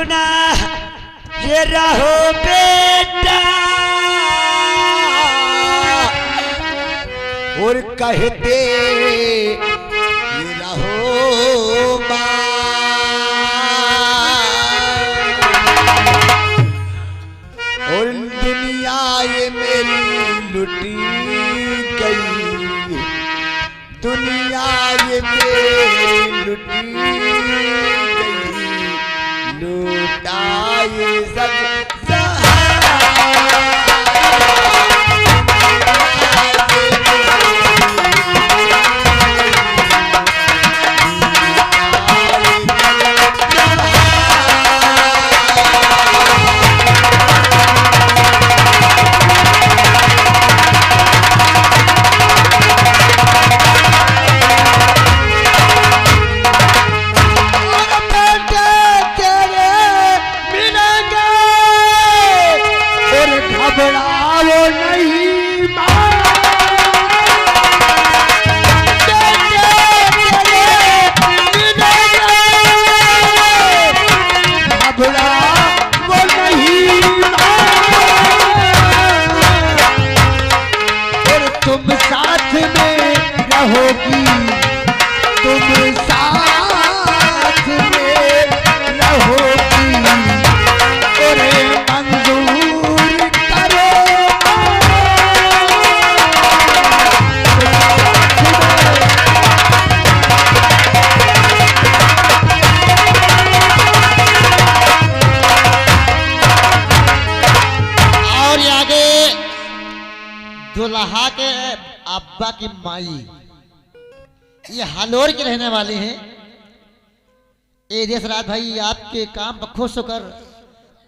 अपना ये रहो बेटा और कहते ये रहो माँ। और दुनिया ये मेरी लुटी गई, दुनिया ये मेरी लुटी गई, लूटा ये सब दुल्हा के अब्बा की माई ये हालोर की रहने वाली हैं। ए देश राज भाई आपके काम पर खुश होकर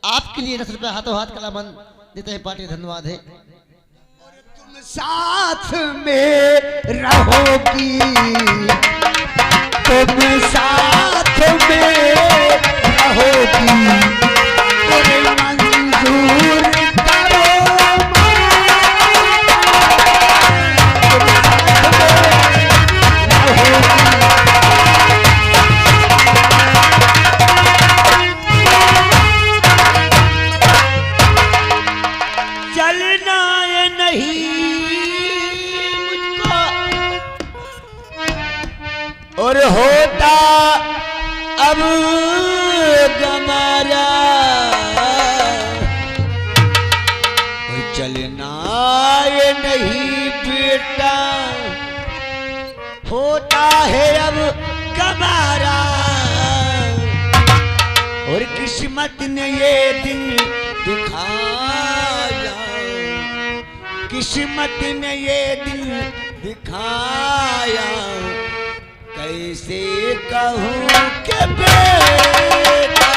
आपके लिए 10 रुपये हाथों हाथ कलामन देते हैं पार्टी। धन्यवाद है। तुम साथ में रहोगी, तुम साथ में रहोगी, मंजूर और होता अब गमारा, चलना ये नहीं बेटा, होता है अब गमारा। और किस्मत ने ये दिन दिखाया, किस्मत ने ये दिन दिखाया, कैसे कहूँ कि बेटा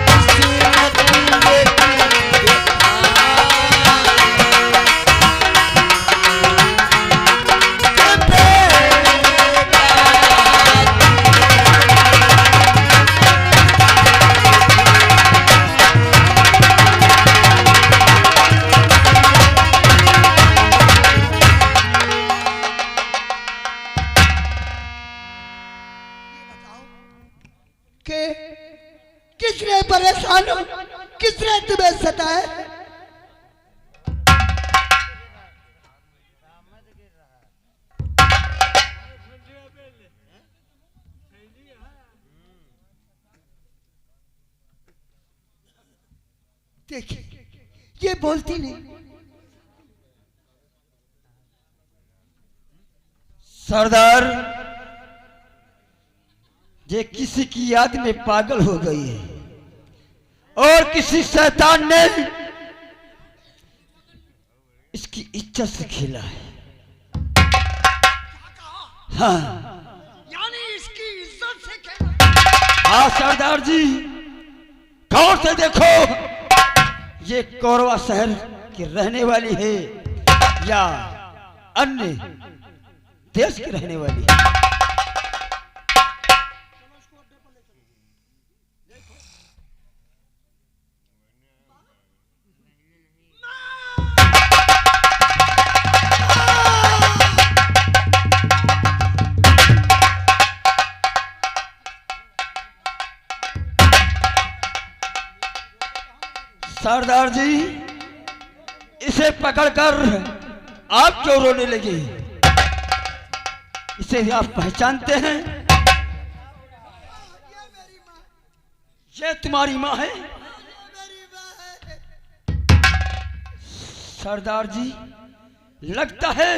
किस्मत ने किसने परेशान हो, किसने तुम्हें सताया? देखिए ये बोलती नहीं। सरदार ये किसी की याद में पागल हो गई है और किसी शैतान ने इसकी इज्जत से खेला है। हाँ यानी इसकी इज्जत से खेला। हाँ सरदार जी, गौर से देखो, ये कौरवा शहर की रहने वाली है या अन्य देश की रहने वाली है। सरदार जी, इसे पकड़कर आप क्यों रोने लगे? इसे आप पहचानते हैं? ये तुम्हारी माँ है? सरदार जी, लगता है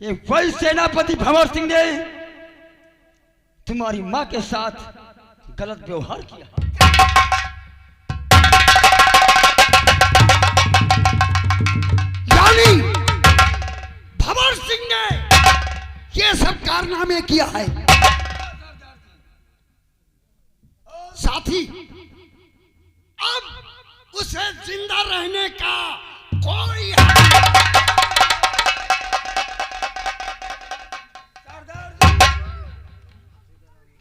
ये वही सेनापति भंवर सिंह ने तुम्हारी माँ के साथ गलत व्यवहार किया। यानी भंवर सिंह ने ये सब कारनामे किया है। साथी, अब उसे जिंदा रहने का कोई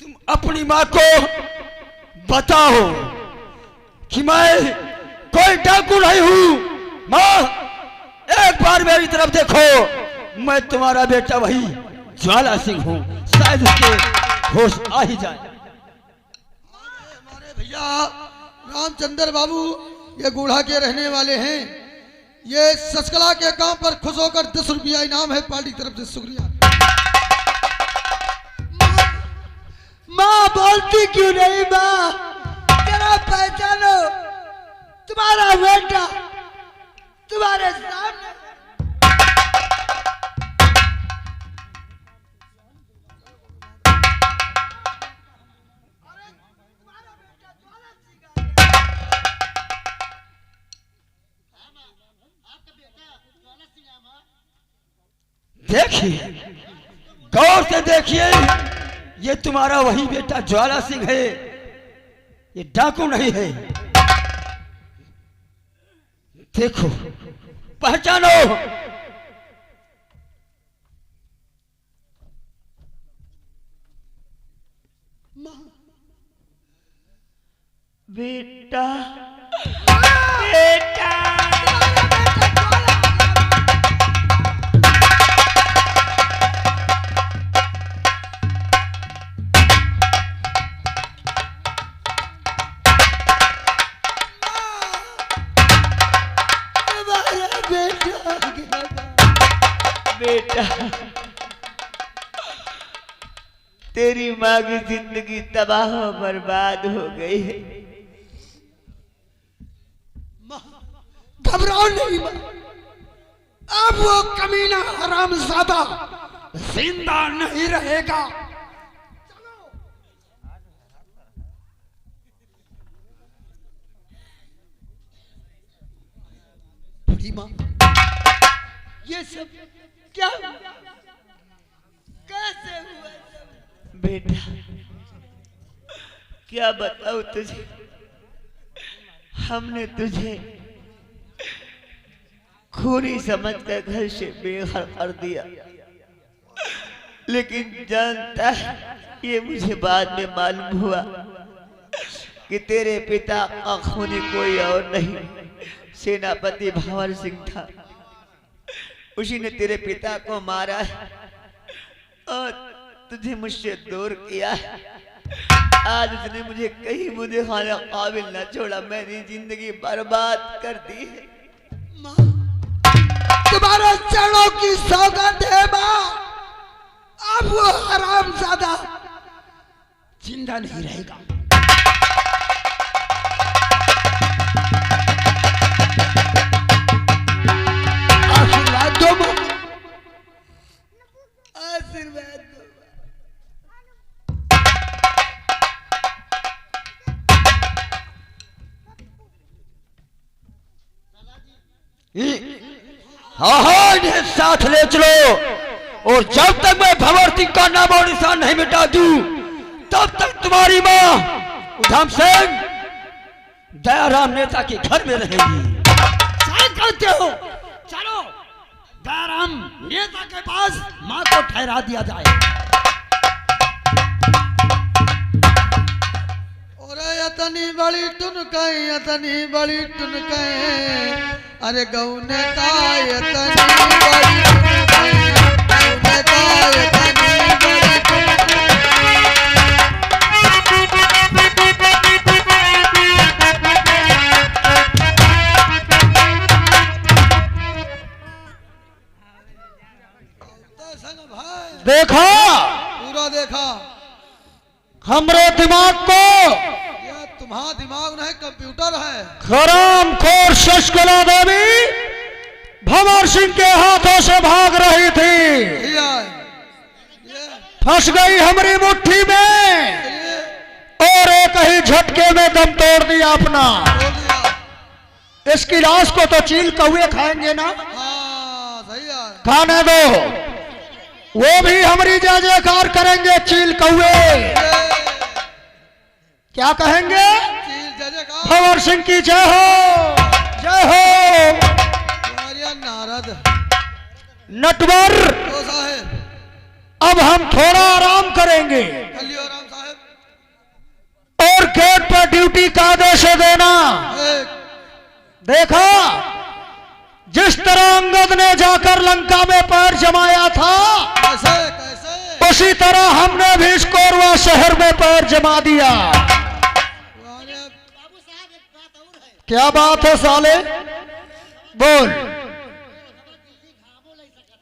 तुम अपनी माँ को बताओ कि मैं कोई डाकू नहीं हूं। माँ, एक बार मेरी तरफ देखो, मैं तुम्हारा बेटा वही ज्वाला सिंह हूं। शायद उसके होश आ ही जाए। हमारे भैया रामचंद्र बाबू ये गुढ़ा के रहने वाले हैं। ये ससकला के काम पर खुश होकर 10 रुपया इनाम है पार्टी की तरफ से। शुक्रिया। माँ बोलती क्यों नहीं? माँ जरा पहचानो, तुम्हारा बेटा तुम्हारे सामने। देखिए, गौर से देखिए, ये तुम्हारा वही बेटा ज्वाला सिंह है। ये डाकू नहीं है। देखो, पहचानो। बेटा, बेटा, बेटा, तेरी माँ की जिंदगी तबाह और बर्बाद हो गई है। घबराओ नहीं माँ, अब वो कमीना हरामजादा जिंदा नहीं रहेगा। बड़ी माँ, ये सब क्या हुआ? कैसे हुआ? बेटा, क्या बताऊं तुझे? हमने तुझे खूनी समझकर घर से बेघर कर दिया, लेकिन जानता है, ये मुझे बाद में मालूम हुआ कि तेरे पिता का खूनी कोई और नहीं, सेनापति भंवर सिंह था। उसी ने तेरे पिता को मारा है और तुझे मुझसे दूर किया है। आज उसने मुझे कहीं मुंह दिखाने काबिल न छोड़ा। मेरी जिंदगी बर्बाद कर दी है। माँ, तुम्हारे चरणों की सौगंध है माँ, अब वो हरामजादा जिंदा नहीं रहेगा। आशीर्वाद दो माँ, आशीर्वाद दो। हाँ, इन्हें साथ ले चलो, और जब तक मैं भंवर सिंह का नाम और निशान नहीं मिटा दूं, तब तक तुम्हारी माँ उधम सिंह दयाराम नेता के घर में रहेगी। क्या करते हो? चलो दयाराम नेता के पास माँ को ठहरा दिया जाए। अरे यतनी बड़ी टुनकाई, यतनी बड़ी टुनकाई, अरे गौने का यतनी बड़ी टुनकाई, गौने का यतनी बड़ी टुनकाई। देखा पूरा देखा। हमरे दिमाग को ये तुम्हारा दिमाग नहीं कंप्यूटर है। हराम खोर शशकला देवी भंवर सिंह के हाथों से भाग रही थी, ये फंस गई हमारी मुट्ठी में ये और एक ही झटके में दम तोड़ दिया अपना। बोल दिया। इसकी लाश को तो चील कौवे खाएंगे ना, हाँ सही है। खाने दो, वो भी हमारी जय जयकार करेंगे। चील कौवे क्या कहेंगे? चील जजे का भंवर सिंह की जय हो, जय हो। तुम्हारी नारद नटवर ओ साहेब, अब हम थोड़ा आराम करेंगे कलियो राम साहेब। और गेट पर ड्यूटी का आदेश देना। एक देखा जिस तरह अंगद ने जाकर लंका में पैर जमाया था, कैसे कैसे उसी तरह हमने भी इस कोरवा शहर में पैर जमा दिया। तुम्हारे क्या बात है साले, बोल।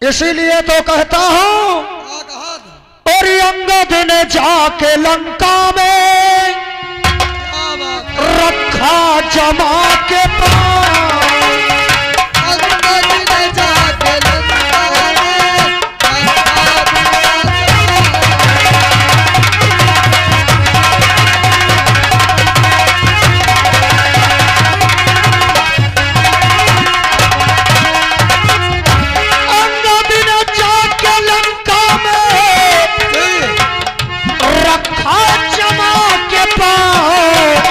इसीलिए तो कहता हूं, क्या कहा था? और अंगद ने जाके लंका में क्या बात है? रखा जमा के पास। अंगद ने जाके लंका में अंगद ने जाके लंका में रखा जमा के पास।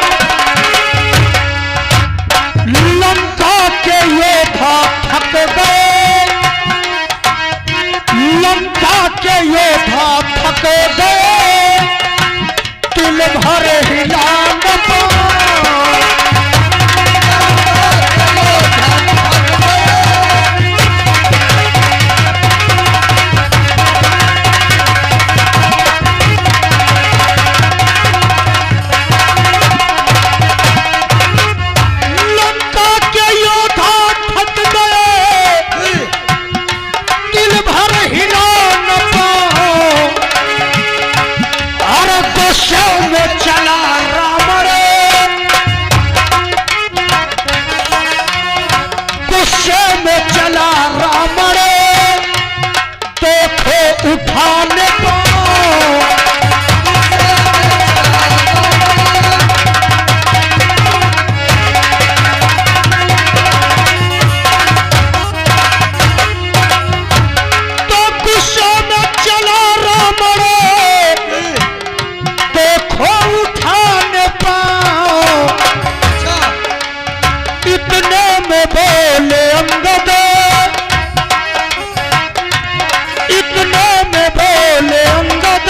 लंका के योद्धा थक गए, लंका के योद्धा थक गए, तिल भर हिला न पाए। लंका के योद्धा थक गए, दिल भर हिला न पाओ। और गुस्से में चला राम रे, गुस्से में चला राम रे, देखो उठाने पाओ। तो गुस्से में चला राम रे, देखो उठाने पाओ। इतने में बोले अंगद, इतने में बोले अंगद,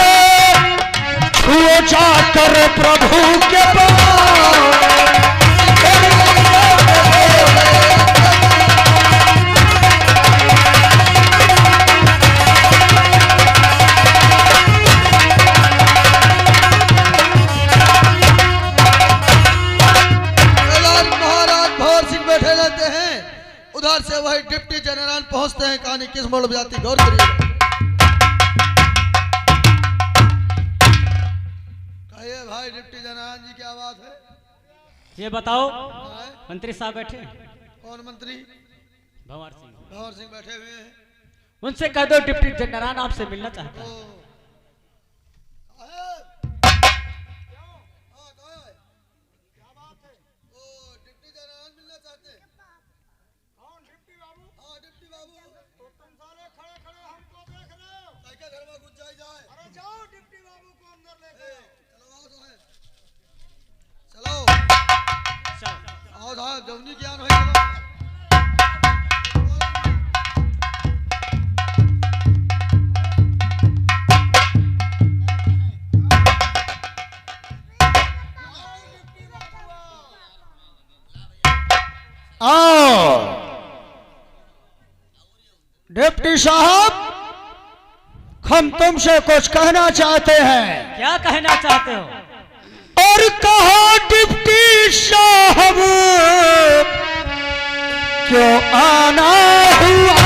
छुओ जाकर प्रभु के पास। महाराज भंवर सिंह बैठे रहते हैं, उधर से वही डिप्टी जनरल पहुंचते हैं। कहानी किस मोड़ में जाती, गौर करिए। कहिए भाई डिप्टी जनरल जी, क्या बात है? ये बताओ, हाँ, मंत्री साहब बैठे हैं? कौन मंत्री? भंवर सिंह। भंवर सिंह बैठे हुए हैं। उनसे कह दो डिप्टी जनरल आपसे मिलना चाहता ओ है। साहेब, हाँ, कहाँ है? ओ डिप्टी जनरल मिलना चाहते हैं। हाँ डिप्टी बाबू, तुम सारे खड़े खड़े हमको देख रहे हो, कैके घर में घुस जाए। अरे जाओ डिप्टी बाबू को अंदर लेके आओ। चलो आओ साहब, जौनी ज्ञान होई चलो। आओ डिप्टी साहब, हम तुमसे कुछ कहना चाहते हैं। क्या कहना चाहते हो? और कहा डिप्टी साहब, क्यों आना हुआ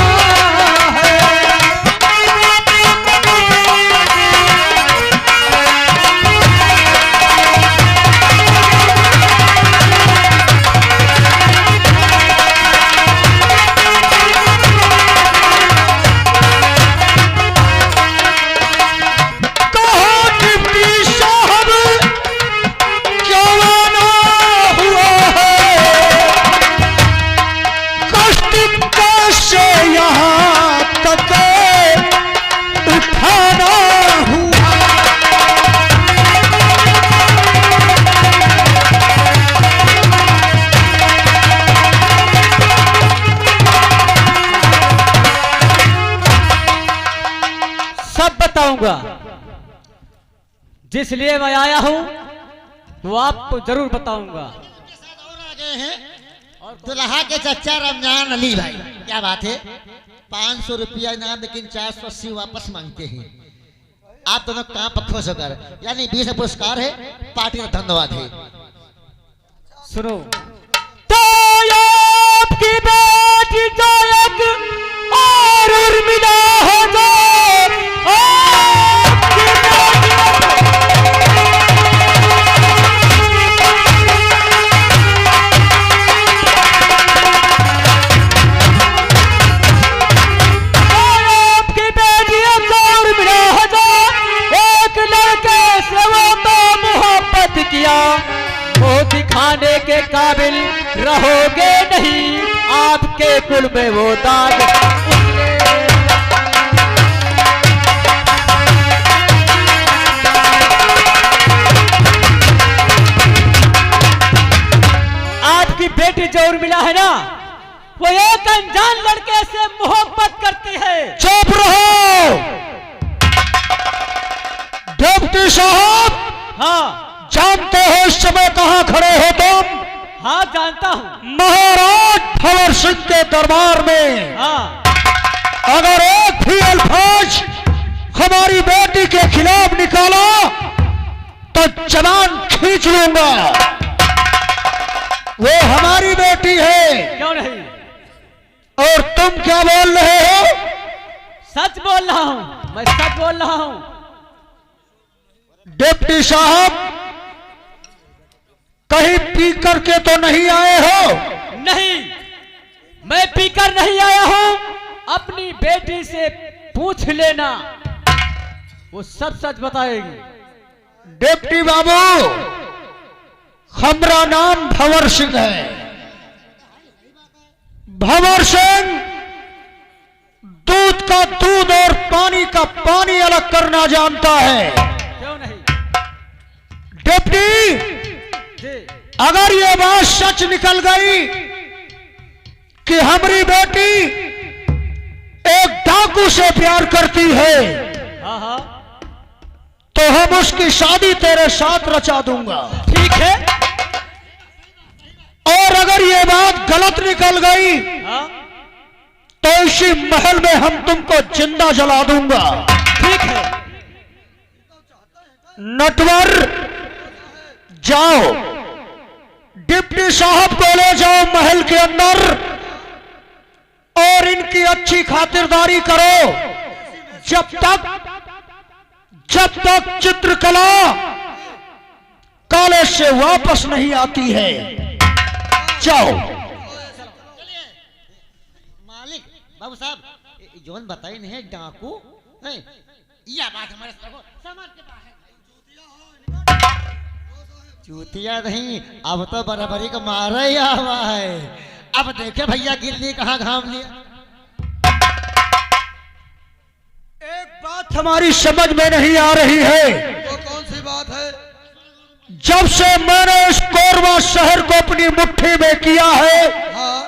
है? जिस लिए मैं आया हूँ वो आपको जरूर बताऊंगा। के साथ और आ गए हैं और दुल्हा के चचा रमजान अली भाई। क्या बात है, 500 रुपया इनाम, लेकिन 480 वापस मांगते हैं। आप दोनों काम पर खुश होकर, यानी 20 पुरस्कार है, पार्टी का धन्यवाद है। सुनो तो आपकी बेटी जायक और उर्मिला हो जाए, आपकी बेटी और उर्मिला हो जाए। एक लड़के से वो तो मोहब्बत किया, वो दिखाने के काबिल रहोगे नहीं, आपके कुल में वो दाग आपकी बेटी जो उर्मिला है ना, वो एक अनजान लड़के से मोहब्बत करती है। चुप रहो डिप्टी साहब। हाँ जानते हो इस समय कहाँ खड़े हो तुम? हाँ जानता हूँ। महाराज भंवर सिंह के दरबार में। हाँ अगर एक भी अल्फाज हमारी बेटी के खिलाफ निकाला तो जबान खींच लूंगा। वो हमारी बेटी है। क्यों नहीं, और तुम क्या बोल रहे हो? सच बोल रहा हूँ, मैं सच बोल रहा हूँ। डिप्टी साहब कहीं पी करके तो नहीं आए हो? नहीं, मैं पीकर नहीं आया हूँ। अपनी बेटी से पूछ लेना, वो सब सच बताएगी। डिप्टी बाबू, हमारा नाम भंवर सिंह है। भंवर सिंह दूध का दूध और पानी का पानी अलग करना जानता है। क्यों नहीं डिप्टी, जी, अगर ये बात सच निकल गई कि हमारी बेटी एक डाकू से प्यार करती है, हाँ हाँ तो हम उसकी शादी तेरे साथ रचा दूंगा। ठीक है। और अगर ये बात गलत निकल गई हाँ तो इसी महल में हम तुमको जिंदा जला दूंगा। ठीक है। नटवर, जाओ डिप्टी साहब को ले जाओ महल के अंदर और इनकी अच्छी खातिरदारी करो। जब तक चित्रकला कॉलेज से वापस नहीं आती है। जाओ। मालिक बाबू साहब, जोन बताई नहीं है डाकू नहीं, यह बात हमारे सामान के पास है। चूतिया नहीं, अब तो बराबरी को मारा ही हुआ है। अब देखे भैया गिल्ली कहाँ घाम लिया। एक बात हमारी समझ में नहीं आ रही है। वो कौन सी बात है? जब से मैंने इस कोरबा शहर को अपनी मुट्ठी में किया है, हाँ,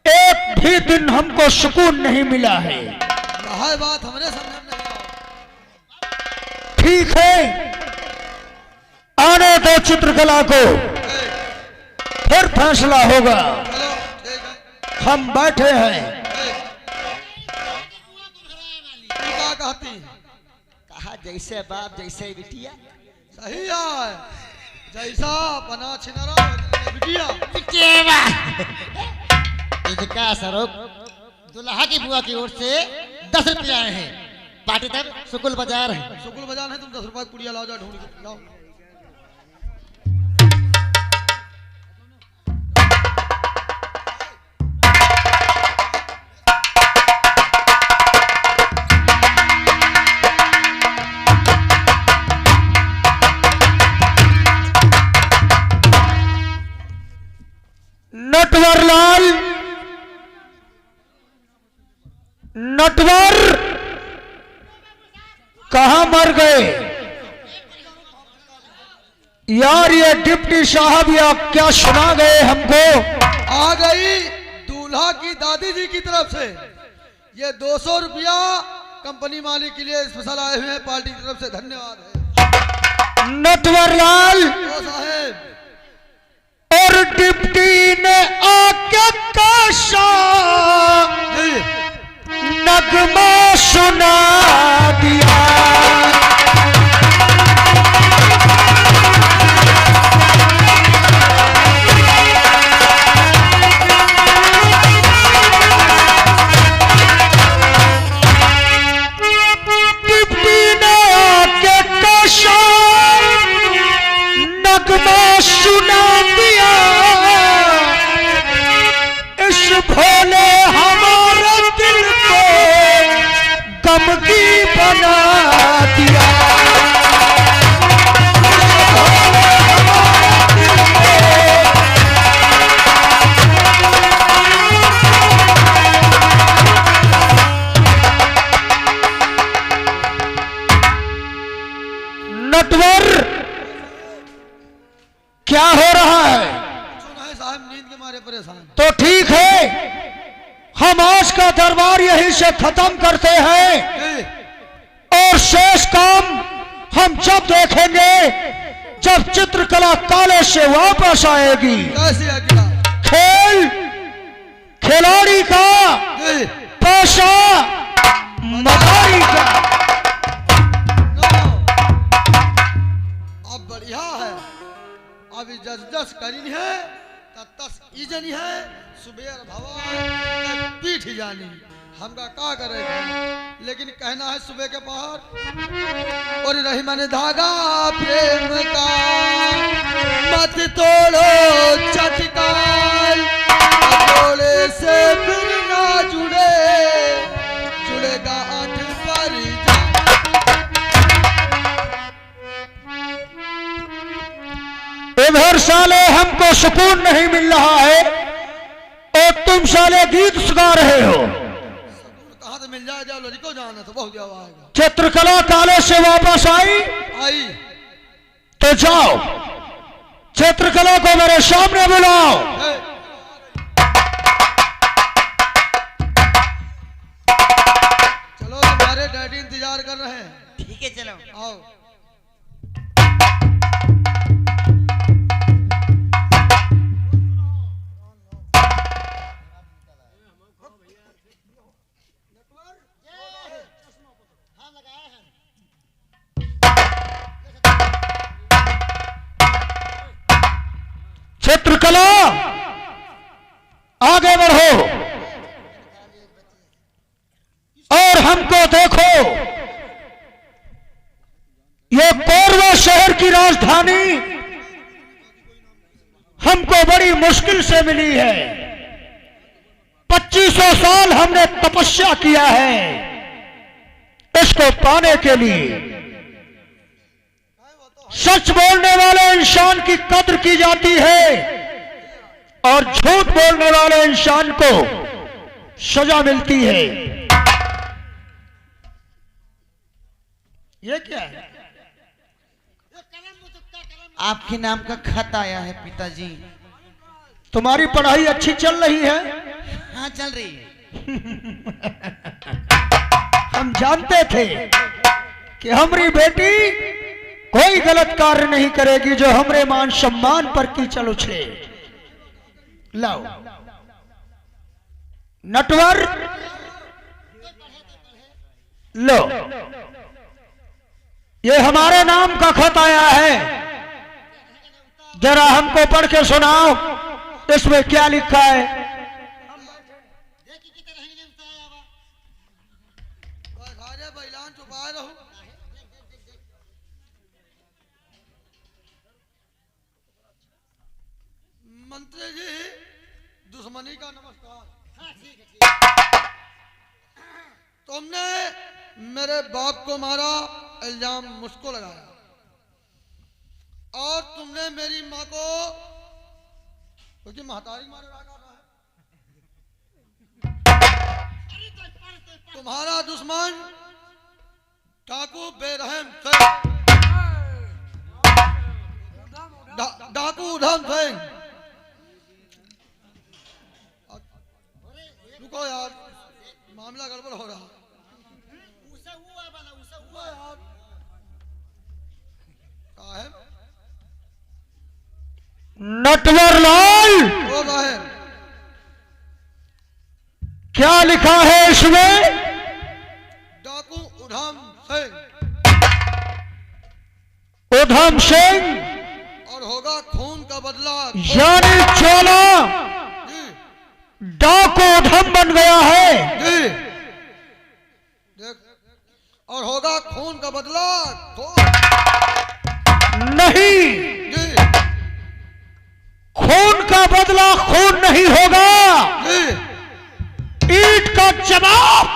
एक भी दिन हमको सुकून नहीं मिला है। यह बात हमने समझ में नहीं आई। ठीक है, आने दो चित्रकला को, फिर फैसला होगा। चलो ठीक है। हम बैठे हैं। तू क्या कहती है? कहा जैसे बाप जैसे बिटिया। सही है, जैसा पना छिनरा बिटिया। इसका सरोग दुल्हा की बुआ की ओर से 10 रुपया आए हैं। पार्टी तक सुकुल बाजार है। सुकुल बजान है, तुम 10 रुपए की पुड़िया लाओ, जाओ ढूंढ के लाओ। नटवरलाल, नटवर कहां मर गए यार? ये डिप्टी साहब या क्या सुना गए हमको? आ गई दूल्हा की दादी जी की तरफ से। ये 200 रुपया कंपनी मालिक के लिए स्पेशल आए हुए हैं, पार्टी की तरफ से धन्यवाद है। नटवरलाल ओ साहेब और डिप्टी ने आके काशा जी नगमा सुना दिया। डिप्टी ने आके काशा नगमा सुना दिया। इस भोले हमारे दिल को गमगी बना दिया। नटवर क्या हो रहा है? सुना है साहब नींद के मारे परेशान। तो ठीक है, हम आज का दरबार यहीं से खत्म करते हैं जी और शेष काम हम जब देखेंगे जब चित्रकला काले से वापस आएगी। कैसे अकेला खेल खिलाड़ी का, जी पैसा मदारी का। नो अब बढ़िया है। अभी जस जस करी है तस इजनी है सुबेर भवा पीठ जानी हमका का करेगा। लेकिन कहना है सुबह के पहाड़ और रही मन धागा प्रेम का मत तोड़ो चटकाल जोड़े से फिर ना जुड़े जुड़ेगा आठ पर जा। इधर साले हमको सुकून नहीं मिल रहा है और तुम साले गीत सुना रहे हो। कहाँ से मिल जाए जाओ लड़को जाना तो बहुत जवाब आएगा। चित्रकला काले से वापस आई आई तो जाओ चित्रकला को मेरे सामने बुलाओ। है। चलो तुम्हारे डैडी इंतजार कर रहे हैं। ठीक है चलो। आओ चित्रकला आगे बढ़ो और हमको देखो। ये कोरवा शहर की राजधानी हमको बड़ी मुश्किल से मिली है। 2500 साल हमने तपस्या किया है इसको पाने के लिए। सच बोलने वाले इंसान की कद्र की जाती है और झूठ बोलने वाले इंसान को सजा मिलती है। ये क्या है? आपके नाम का खत आया है पिताजी। तुम्हारी पढ़ाई अच्छी चल रही है? हाँ चल रही है। हम जानते थे कि हमारी बेटी कोई गलत कार्य नहीं करेगी जो हमरे मान सम्मान पर कीचड़ उछले। लाओ नटवर लो, ये हमारे नाम का खत आया है। जरा हमको पढ़ के सुनाओ इसमें क्या लिखा है। सारे बैलान छुपाए रहो। मंत्री जी दुश्मनी का नमस्कार। तुमने मेरे बाप को मारा इल्जाम मुझको लगाया और तुमने मेरी माँ को क्योंकि महतारी मारे रहा है। तुम्हारा दुश्मन डाकू बेरहम डाकू उधम सिंह। रुको यार मामला गड़बड़ हो रहा यार। साहब नटवर लाल, ओ साहब क्या लिखा है इसमें? डाकू उधम सिंह उधम सिंह और होगा खून का बदला। यानी चोला जी डाकू उधम बन गया है। जी देख, और होगा खून का बदला। नहीं, जी खून का बदला खून नहीं होगा, जी ईंट का जवाब।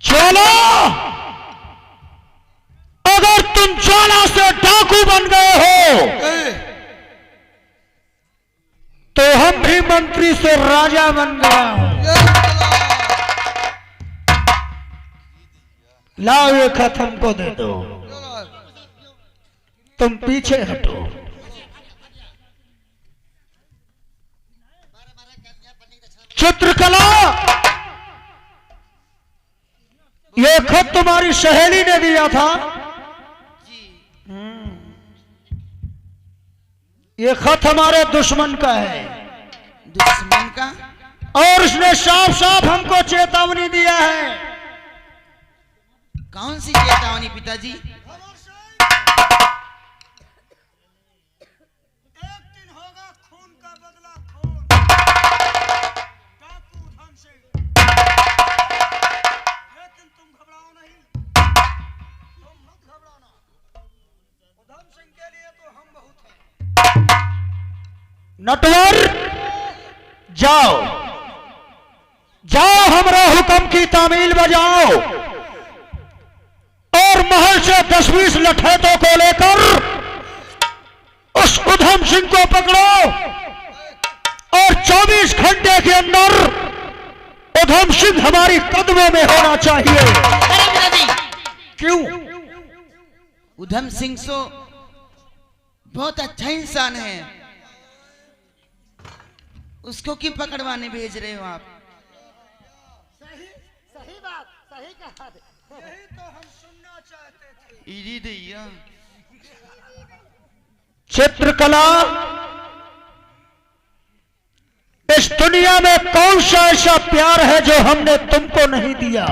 ज्वाला, अगर तुम ज्वाला से डाकू बन गए हो तो हम भी मंत्री से राजा बन गया हूं। लाओ ये खत हमको दे दो। तुम पीछे हटो। चित्रकला, ये खत तुम्हारी सहेली ने दिया था। ये खत हमारे दुश्मन का है। दुश्मन का? और उसने साफ साफ हमको चेतावनी दिया है। कौन सी चेतावनी पिताजी? एक दिन होगा खून का बदला खून। डाकू उधम सिंह, लेकिन तुम घबराओ नहीं, तुम मत घबराना। उधम सिंह के लिए तो हम बहुत हैं। नटवर, जाओ जाओ, हमरा हुक्म की तामील बजाओ और महल से 10-20 लठैतों को लेकर उस उधम सिंह को पकड़ो और 24 घंटे के अंदर उधम सिंह हमारी कदमों में होना चाहिए। अरे पिताजी, क्यों? उधम सिंह सो बहुत अच्छा इंसान है, उसको क्यों पकड़वाने भेज रहे हो आप? सही बात, सही कहा। यही तो हम सुनना चाहते थे। इरी दैया, चित्रकला, इस दुनिया में कौन सा ऐसा प्यार है जो हमने तुमको नहीं दिया?